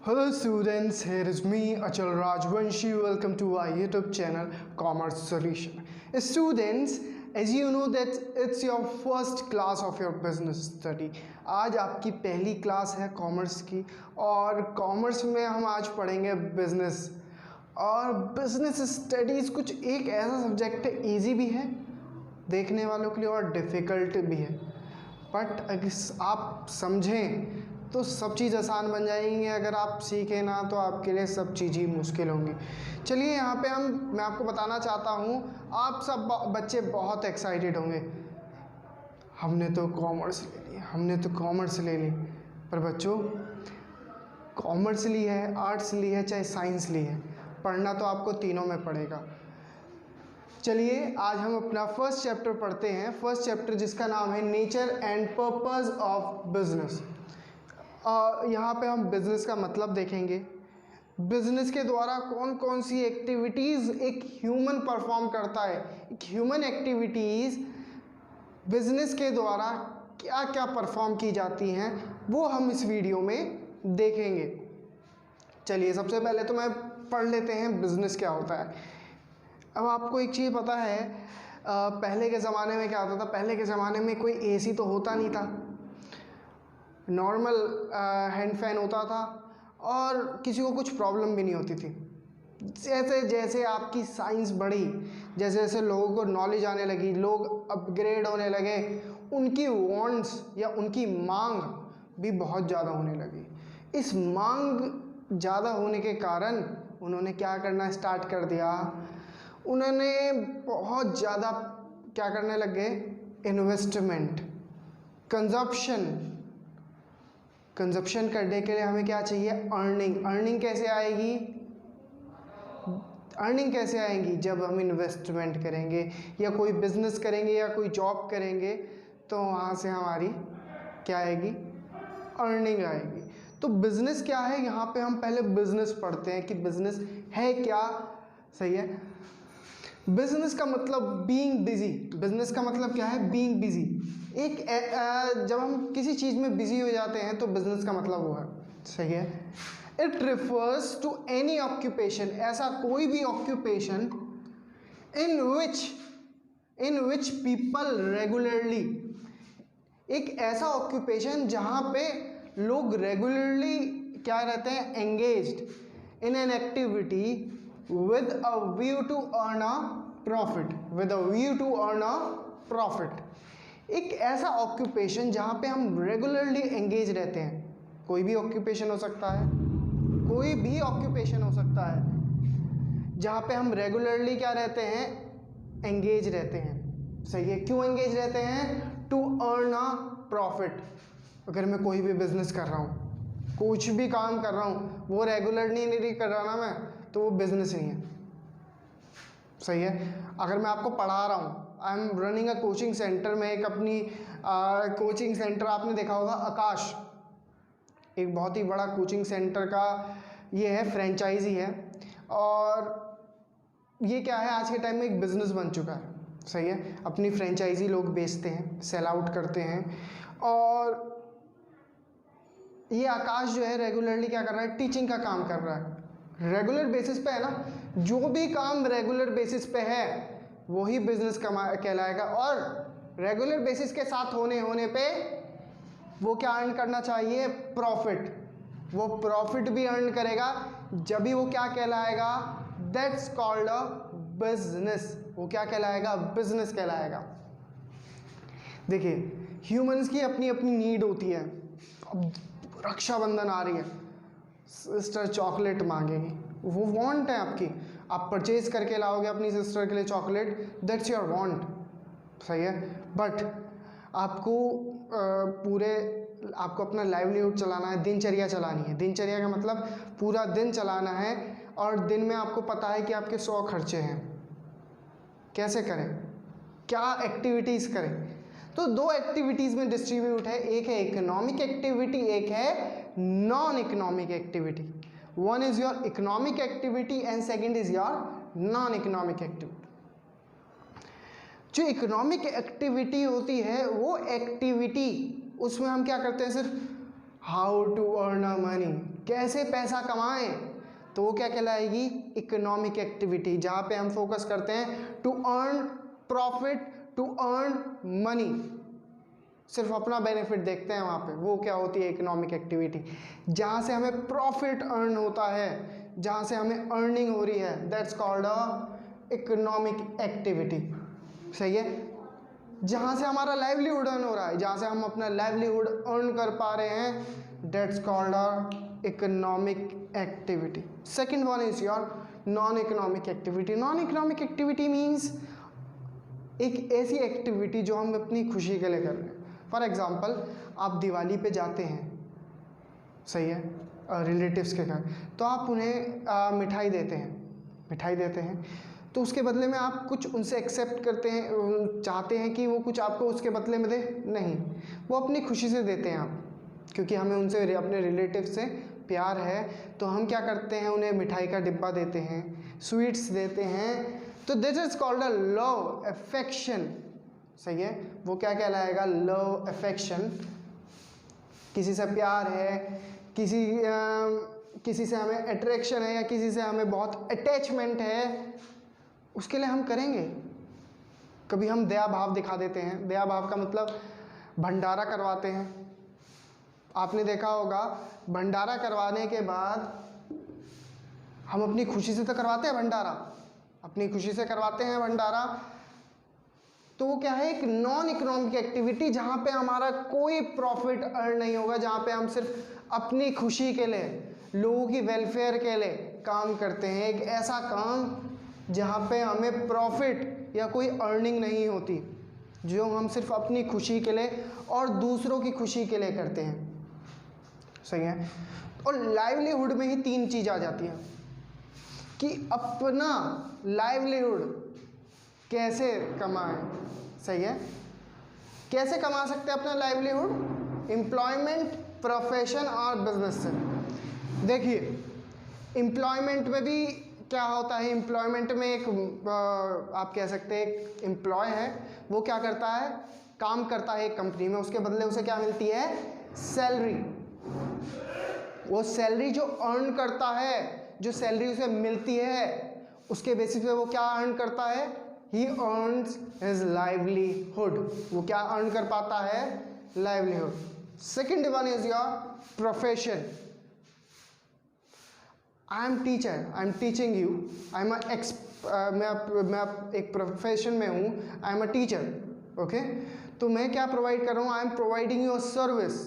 Hello students, here is me Achal Rajvanshi. Welcome to our YouTube channel Commerce Solution. Students, as you know that it's your first class of your business study. आज आपकी पहली class है commerce की और commerce में हम आज पढ़ेंगे बिजनेस। और बिजनेस स्टडीज़ कुछ एक ऐसा सब्जेक्ट है, ईजी भी है देखने वालों के लिए और डिफ़िकल्ट भी है, बट अगर आप समझें तो सब चीज़ आसान बन जाएंगी। अगर आप सीखें ना तो आपके लिए सब चीज़ ही मुश्किल होंगी। चलिए यहाँ पे मैं आपको बताना चाहता हूँ, आप सब बच्चे बहुत एक्साइटेड होंगे, हमने तो कॉमर्स ले ली, हमने तो कॉमर्स ले ली। पर बच्चों, कॉमर्स ली है, आर्ट्स ली है, चाहे साइंस ली है, पढ़ना तो आपको तीनों में पड़ेगा। चलिए आज हम अपना फर्स्ट चैप्टर पढ़ते हैं। फर्स्ट चैप्टर जिसका नाम है nature and purpose of business. यहाँ पे हम बिज़नेस का मतलब देखेंगे, बिज़नेस के द्वारा कौन कौन सी एक्टिविटीज़ एक ह्यूमन परफॉर्म करता है, एक ह्यूमन एक्टिविटीज़ बिज़नेस के द्वारा क्या क्या परफॉर्म की जाती हैं, वो हम इस वीडियो में देखेंगे। चलिए सबसे पहले तो मैं पढ़ लेते हैं बिज़नेस क्या होता है। अब आपको एक चीज़ पता है, पहले के ज़माने में क्या होता था? पहले के ज़माने में कोई एसी तो होता नहीं था, नॉर्मल हैंड फैन होता था और किसी को कुछ प्रॉब्लम भी नहीं होती थी। जैसे जैसे आपकी साइंस बढ़ी, जैसे जैसे लोगों को नॉलेज आने लगी, लोग अपग्रेड होने लगे, उनकी वांट्स या उनकी मांग भी बहुत ज़्यादा होने लगी। इस मांग ज़्यादा होने के कारण उन्होंने क्या करना स्टार्ट कर दिया, उन्होंने बहुत ज़्यादा क्या करने लग गए, इन्वेस्टमेंट, कंजप्शन करने के लिए हमें क्या चाहिए, अर्निंग। अर्निंग कैसे आएगी? अर्निंग कैसे आएगी? जब हम इन्वेस्टमेंट करेंगे या कोई बिजनेस करेंगे या कोई जॉब करेंगे तो वहाँ से हमारी क्या आएगी, अर्निंग आएगी। तो बिजनेस क्या है, यहाँ पे हम पहले बिजनेस पढ़ते हैं कि बिजनेस है क्या। सही है, बिजनेस का मतलब बीइंग बिजी। बिजनेस का मतलब क्या है, बीइंग बिजी। जब हम किसी चीज़ में बिजी हो जाते हैं तो बिजनेस का मतलब वो है। सही है, it refers to any occupation, ऐसा कोई भी occupation in which people regularly, एक ऐसा ऑक्यूपेशन जहाँ पे लोग रेगुलरली क्या रहते हैं, engaged in an activity with a view to earn a profit, with a view to earn a profit। एक ऐसा ऑक्यूपेशन जहाँ पे हम रेगुलरली एंगेज रहते हैं। कोई भी ऑक्यूपेशन हो सकता है, कोई भी ऑक्यूपेशन हो सकता है जहाँ पे हम रेगुलरली क्या रहते हैं, एंगेज रहते हैं। सही है, क्यों एंगेज रहते हैं? To earn a profit. अगर मैं कोई भी बिजनेस कर रहा हूँ, कुछ भी काम कर रहा हूँ, वो रेगुलर नहीं कर रहा ना मैं, तो वो बिजनेस नहीं है। सही है, अगर मैं आपको पढ़ा रहा हूँ, I am running a coaching centre में, एक अपनी कोचिंग सेंटर आपने देखा होगा आकाश, एक बहुत ही बड़ा कोचिंग सेंटर का ये है, फ्रेंचाइजी है, और ये क्या है, आज के टाइम में एक बिज़नेस बन चुका है। सही है, अपनी फ्रेंचाइजी लोग बेचते हैं, सेल आउट करते हैं। और ये आकाश जो है रेगुलरली क्या कर रहा है, टीचिंग का काम कर रहा है, रेगुलर बेसिस पे है ना। जो भी काम रेगुलर बेसिस पे है वही बिजनेस कहलाएगा। और रेगुलर बेसिस के साथ होने पे वो क्या अर्न करना चाहिए, प्रॉफिट। वो प्रॉफिट भी अर्न करेगा, जब भी वो क्या कहलाएगा, दैट्स कॉल्ड अ बिजनेस। वो क्या कहलाएगा, बिजनेस कहलाएगा। देखिए, ह्यूमंस की अपनी अपनी नीड होती है। अब रक्षाबंधन आ रही है, सिस्टर चॉकलेट मांगेगी, वो वांट है आपकी, आप परचेज करके लाओगे अपनी सिस्टर के लिए चॉकलेट, दैट्स योर वांट। सही है, बट आपको आपको अपना लाइवलीहुड चलाना है, दिनचर्या चलानी है। दिनचर्या का मतलब पूरा दिन चलाना है, और दिन में आपको पता है कि आपके 100 खर्चे हैं, कैसे करें, क्या एक्टिविटीज़ करें। तो दो एक्टिविटीज़ में डिस्ट्रीब्यूट है, एक है इकोनॉमिक एक्टिविटी, एक है non economic activity. One is your economic activity and second is your non economic activity. जो इकोनॉमिक एक्टिविटी होती है वो एक्टिविटी, उसमें हम क्या करते हैं, सिर्फ how to earn a money, कैसे पैसा कमाएं, तो वो क्या कहलाएगी, इकोनॉमिक एक्टिविटी, जहाँ पे हम फोकस करते हैं to earn profit, to earn money, सिर्फ अपना बेनिफिट देखते हैं वहाँ पे, वो क्या होती है, इकोनॉमिक एक्टिविटी। जहाँ से हमें प्रॉफिट अर्न होता है, जहाँ से हमें अर्निंग हो रही है, that's called a economic activity. सही है, जहाँ से हमारा लाइवलीहुड अर्न हो रहा है, जहाँ से हम अपना लाइवलीहुड अर्न कर पा रहे हैं, that's called a economic activity. Second one is your non economic activity. Non economic activity means एक ऐसी एक्टिविटी जो हम अपनी खुशी के लिए कर रहे हैं। फॉर एग्जाम्पल, आप दिवाली पे जाते हैं, सही है, रिलेटिव्स के घर, तो आप उन्हें मिठाई देते हैं, तो उसके बदले में आप कुछ उनसे एक्सेप्ट करते हैं, चाहते हैं कि वो कुछ आपको उसके बदले में दे, नहीं, वो अपनी खुशी से देते हैं आप, क्योंकि हमें उनसे, अपने रिलेटिव से प्यार है, तो हम क्या करते हैं, उन्हें मिठाई का डिब्बा देते हैं, स्वीट्स देते हैं, तो this is called a love affection. सही है, वो क्या कहलाएगा, लव अफेक्शन। किसी से प्यार है, किसी से हमें अट्रैक्शन है, या किसी से हमें बहुत अटैचमेंट है, उसके लिए हम करेंगे। कभी हम दया भाव दिखा देते हैं, दया भाव का मतलब भंडारा करवाते हैं। आपने देखा होगा, भंडारा करवाने के बाद हम अपनी खुशी से तो करवाते हैं भंडारा, अपनी खुशी से करवाते हैं भंडारा, तो वो क्या है, एक नॉन इकोनॉमिक एक्टिविटी, जहाँ पे हमारा कोई प्रॉफिट अर्न नहीं होगा, जहाँ पे हम सिर्फ अपनी खुशी के लिए, लोगों की वेलफेयर के लिए काम करते हैं। एक ऐसा काम जहाँ पे हमें प्रॉफिट या कोई अर्निंग नहीं होती, जो हम सिर्फ अपनी खुशी के लिए और दूसरों की खुशी के लिए करते हैं। सही है, और लाइवलीहुड में ही तीन चीज़ आ जाती है कि अपना लाइवलीहुड कैसे कमाएं। सही है, कैसे कमा सकते हैं अपना लाइवलीहुड, एम्प्लॉयमेंट, प्रोफेशन और बिजनेस से। देखिए, एम्प्लॉयमेंट में भी क्या होता है, एम्प्लॉयमेंट में एक आप कह सकते हैं एक एम्प्लॉय है, वो क्या करता है, काम करता है एक कंपनी में, उसके बदले उसे क्या मिलती है, सैलरी। वो सैलरी जो अर्न करता है, जो सैलरी उसे मिलती है, उसके बेसिस पे वो क्या अर्न करता है, ही अर्न्स हिज लाइवलीहुड। वो क्या अर्न कर पाता है, livelihood. Second one is your profession. I am teacher, I am teaching you, I am मैं एक प्रोफेशन में हूँ, I am a teacher, okay. तो मैं क्या प्रोवाइड कर रहा हूँ, I am providing you a service,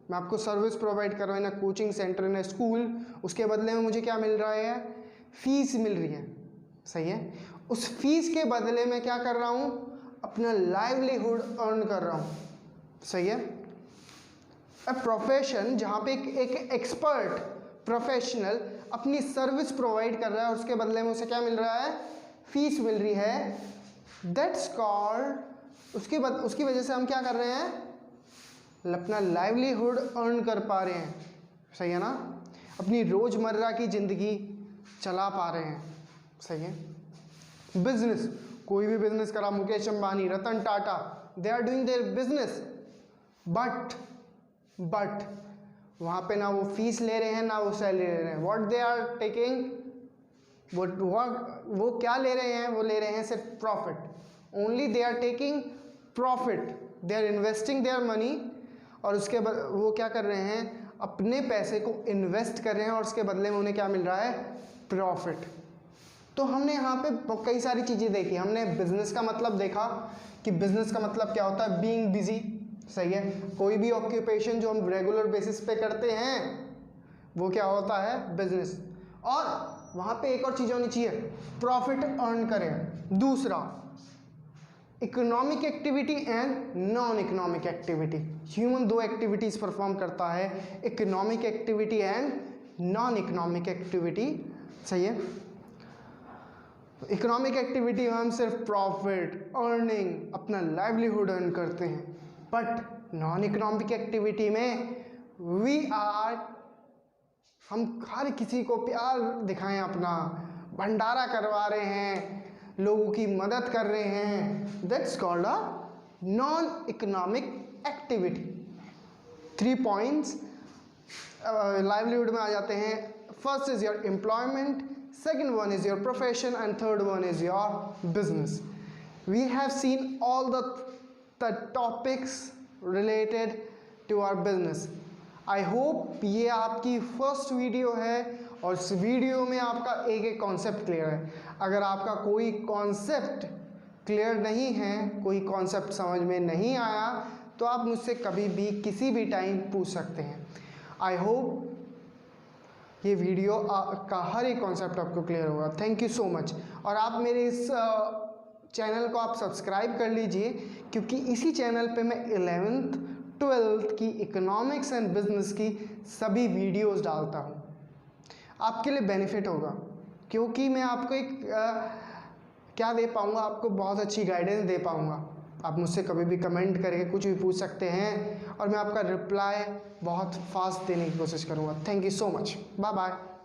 मैं आपको सर्विस प्रोवाइड कर रहा हूँ in a coaching centre, in a school. उसके बदले में मुझे क्या मिल रहा है, फीस मिल रही है। सही है, उस फीस के बदले में क्या कर रहा हूँ, अपना लाइवलीहुड अर्न कर रहा हूँ। सही है, अ प्रोफेशन जहाँ पे एक एक्सपर्ट प्रोफेशनल अपनी सर्विस प्रोवाइड कर रहा है, उसके बदले में उसे क्या मिल रहा है, फीस मिल रही है, दैट्स कॉल्ड, उसकी वजह से हम क्या कर रहे हैं, अपना लाइवलीहुड अर्न कर पा रहे हैं। सही है ना, अपनी रोज़मर्रा की ज़िंदगी चला पा रहे हैं। सही है, बिजनेस, कोई भी बिजनेस करा, Mukesh Ambani, Ratan Tata, they are doing their business, but वहाँ पे ना वो फीस ले रहे हैं, ना वो सैलरी ले रहे हैं। व्हाट दे आर टेकिंग, वो क्या ले रहे हैं, वो ले रहे हैं सिर्फ profit. Only they are taking profit, they are investing their money, और उसके वो क्या कर रहे हैं, अपने पैसे को इन्वेस्ट कर रहे हैं, और उसके बदले में उन्हें क्या मिल रहा है, प्रॉफिट। तो हमने यहाँ पे कई सारी चीज़ें देखी। हमने बिजनेस का मतलब देखा कि बिजनेस का मतलब क्या होता है, बीइंग बिजी। सही है, कोई भी ऑक्यूपेशन जो हम रेगुलर बेसिस पे करते हैं वो क्या होता है, बिजनेस। और वहाँ पे एक और चीज़ होनी चाहिए, प्रॉफिट अर्न करें। दूसरा, economic activity and non economic activity. Human दो एक्टिविटीज़ परफॉर्म करता है, economic activity and non economic activity. सही है, इकोनॉमिक एक्टिविटी में हम सिर्फ प्रॉफिट, अर्निंग, अपना लाइवलीहुड अर्न करते हैं, बट नॉन इकोनॉमिक एक्टिविटी में हम हर किसी को प्यार दिखाएं, अपना भंडारा करवा रहे हैं, लोगों की मदद कर रहे हैं, that's called a non economic activity. 3 points livelihood में आ जाते हैं। First is your employment, second one is your profession and third one is your business. We have seen all the topics related to our business. I hope ये आपकी first video है और इस video में आपका एक एक कॉन्सेप्ट क्लियर है। अगर आपका कोई कॉन्सेप्ट क्लियर नहीं है, कोई कॉन्सेप्ट समझ में नहीं आया, तो आप मुझसे कभी भी किसी भी टाइम पूछ सकते हैं। आई होप ये वीडियो का हर एक कॉन्सेप्ट आपको क्लियर होगा। Thank you so much. और आप मेरे इस चैनल को आप सब्सक्राइब कर लीजिए, क्योंकि इसी चैनल पे मैं 11th 12th की इकोनॉमिक्स एंड बिजनेस की सभी वीडियोस डालता हूँ। आपके लिए बेनिफिट होगा, क्योंकि मैं आपको एक क्या दे पाऊँगा, आपको बहुत अच्छी गाइडेंस दे पाऊँगा। आप मुझसे कभी भी कमेंट करके कुछ भी पूछ सकते हैं और मैं आपका रिप्लाई बहुत फास्ट देने की कोशिश करूँगा। Thank you so much. Bye bye.